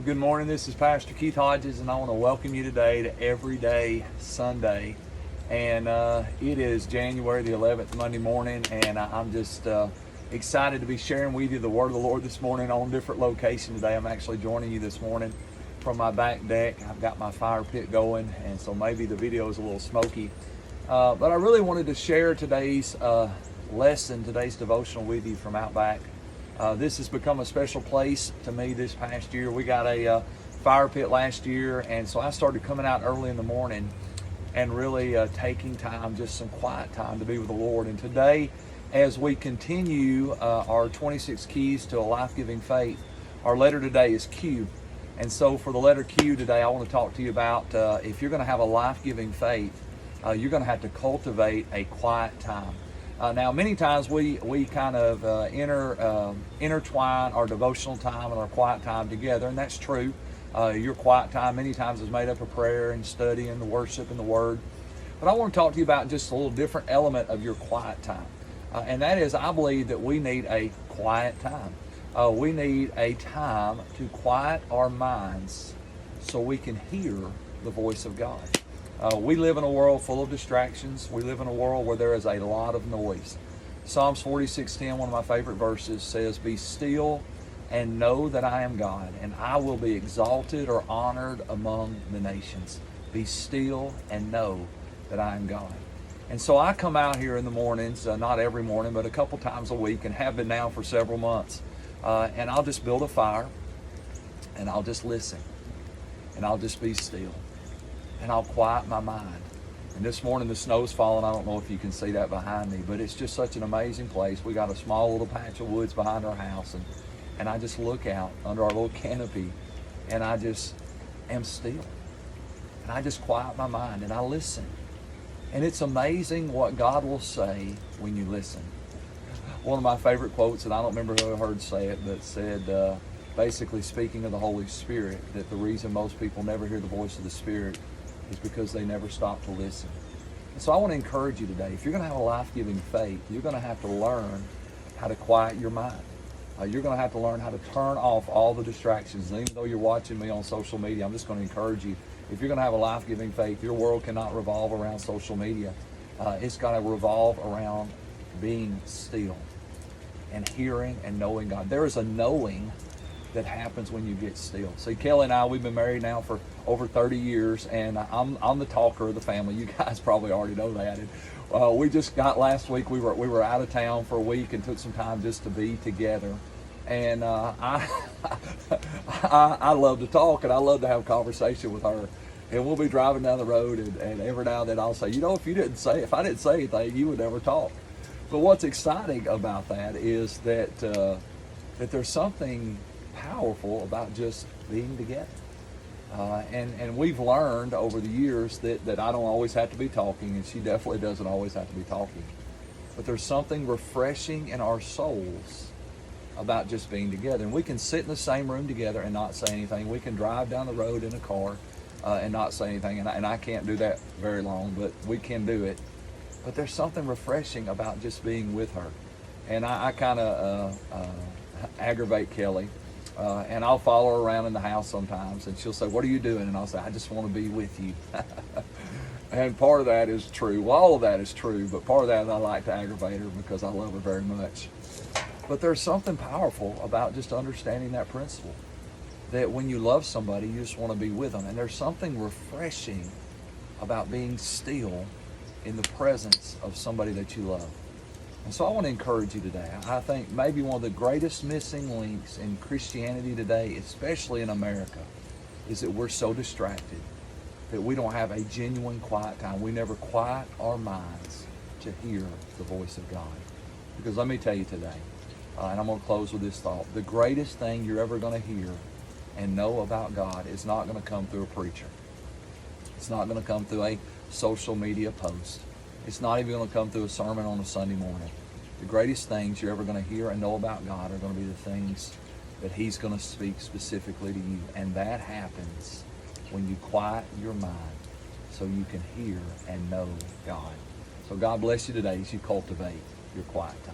Well, good morning. This is Pastor Keith Hodges, and I want to welcome you today to Everyday Sunday. And it is January the 11th, Monday morning, and I'm just excited to be sharing with you the Word of the Lord this morning on a different location today. I'm actually joining you this morning from my back deck. I've got my fire pit going, and so maybe the video is a little smoky. But I really wanted to share today's lesson, today's devotional with you from out back. This has become a special place to me this past year. We got a fire pit last year, and so I started coming out early in the morning and really taking time, just some quiet time to be with the Lord. And today, as we continue our 26 Keys to a Life-Giving Faith, our letter today is Q. And so for the letter Q today, I want to talk to you about if you're going to have a life-giving faith, you're going to have to cultivate a quiet time. Now, many times we kind of intertwine our devotional time and our quiet time together, and that's true. Your quiet time many times is made up of prayer and study and the worship and the Word. But I want to talk to you about just a little different element of your quiet time, and that is I believe that we need a quiet time. We need a time to quiet our minds so we can hear the voice of God. We live in a world full of distractions. We live in a world where there is a lot of noise. Psalms 46:10, one of my favorite verses, says, "Be still and know that I am God, and I will be exalted or honored among the nations." Be still and know that I am God. And so I come out here in the mornings, not every morning, but a couple times a week, and have been now for several months. And I'll just build a fire, and I'll just listen, and I'll just be still. And I'll quiet my mind. And this morning the snow's falling. I don't know if you can see that behind me, but it's just such an amazing place. We got a small little patch of woods behind our house, and I just look out under our little canopy, and I just am still. And I just quiet my mind, and I listen. And it's amazing what God will say when you listen. One of my favorite quotes, and I don't remember who I heard say it, but said, basically speaking of the Holy Spirit, that the reason most people never hear the voice of the Spirit is because they never stop to listen. And so I want to encourage you today, if you're going to have a life-giving faith, you're going to have to learn how to quiet your mind. You're going to have to learn how to turn off all the distractions. And even though you're watching me on social media, I'm just going to encourage you, if you're going to have a life-giving faith, your world cannot revolve around social media. It's got to revolve around being still and hearing and knowing God. There is a knowing that happens when you get still. See, Kelly and I, we've been married now for over 30 years, and I'm the talker of the family. You guys probably already know that. And, we just got last week, we were out of town for a week and took some time just to be together. And I love to talk, and I love to have a conversation with her. And we'll be driving down the road, and every now and then I'll say, if I didn't say anything, you would never talk. But what's exciting about that is that there's something powerful about just being together. And we've learned over the years that I don't always have to be talking, and she definitely doesn't always have to be talking. But there's something refreshing in our souls about just being together. And we can sit in the same room together and not say anything. We can drive down the road in a car and not say anything. And I can't do that very long, but we can do it. But there's something refreshing about just being with her. And I kind of aggravate Kelly. And I'll follow her around in the house sometimes, and she'll say, "What are you doing?" And I'll say, "I just want to be with you." And part of that is true. Well, all of that is true, but part of that is I like to aggravate her because I love her very much. But there's something powerful about just understanding that principle, that when you love somebody, you just want to be with them. And there's something refreshing about being still in the presence of somebody that you love. And so I want to encourage you today. I think maybe one of the greatest missing links in Christianity today, especially in America, is that we're so distracted that we don't have a genuine quiet time. We never quiet our minds to hear the voice of God. Because let me tell you today, and I'm going to close with this thought, the greatest thing you're ever going to hear and know about God is not going to come through a preacher. It's not going to come through a social media post. It's not even going to come through a sermon on a Sunday morning. The greatest things you're ever going to hear and know about God are going to be the things that He's going to speak specifically to you. And that happens when you quiet your mind so you can hear and know God. So God bless you today as you cultivate your quiet time.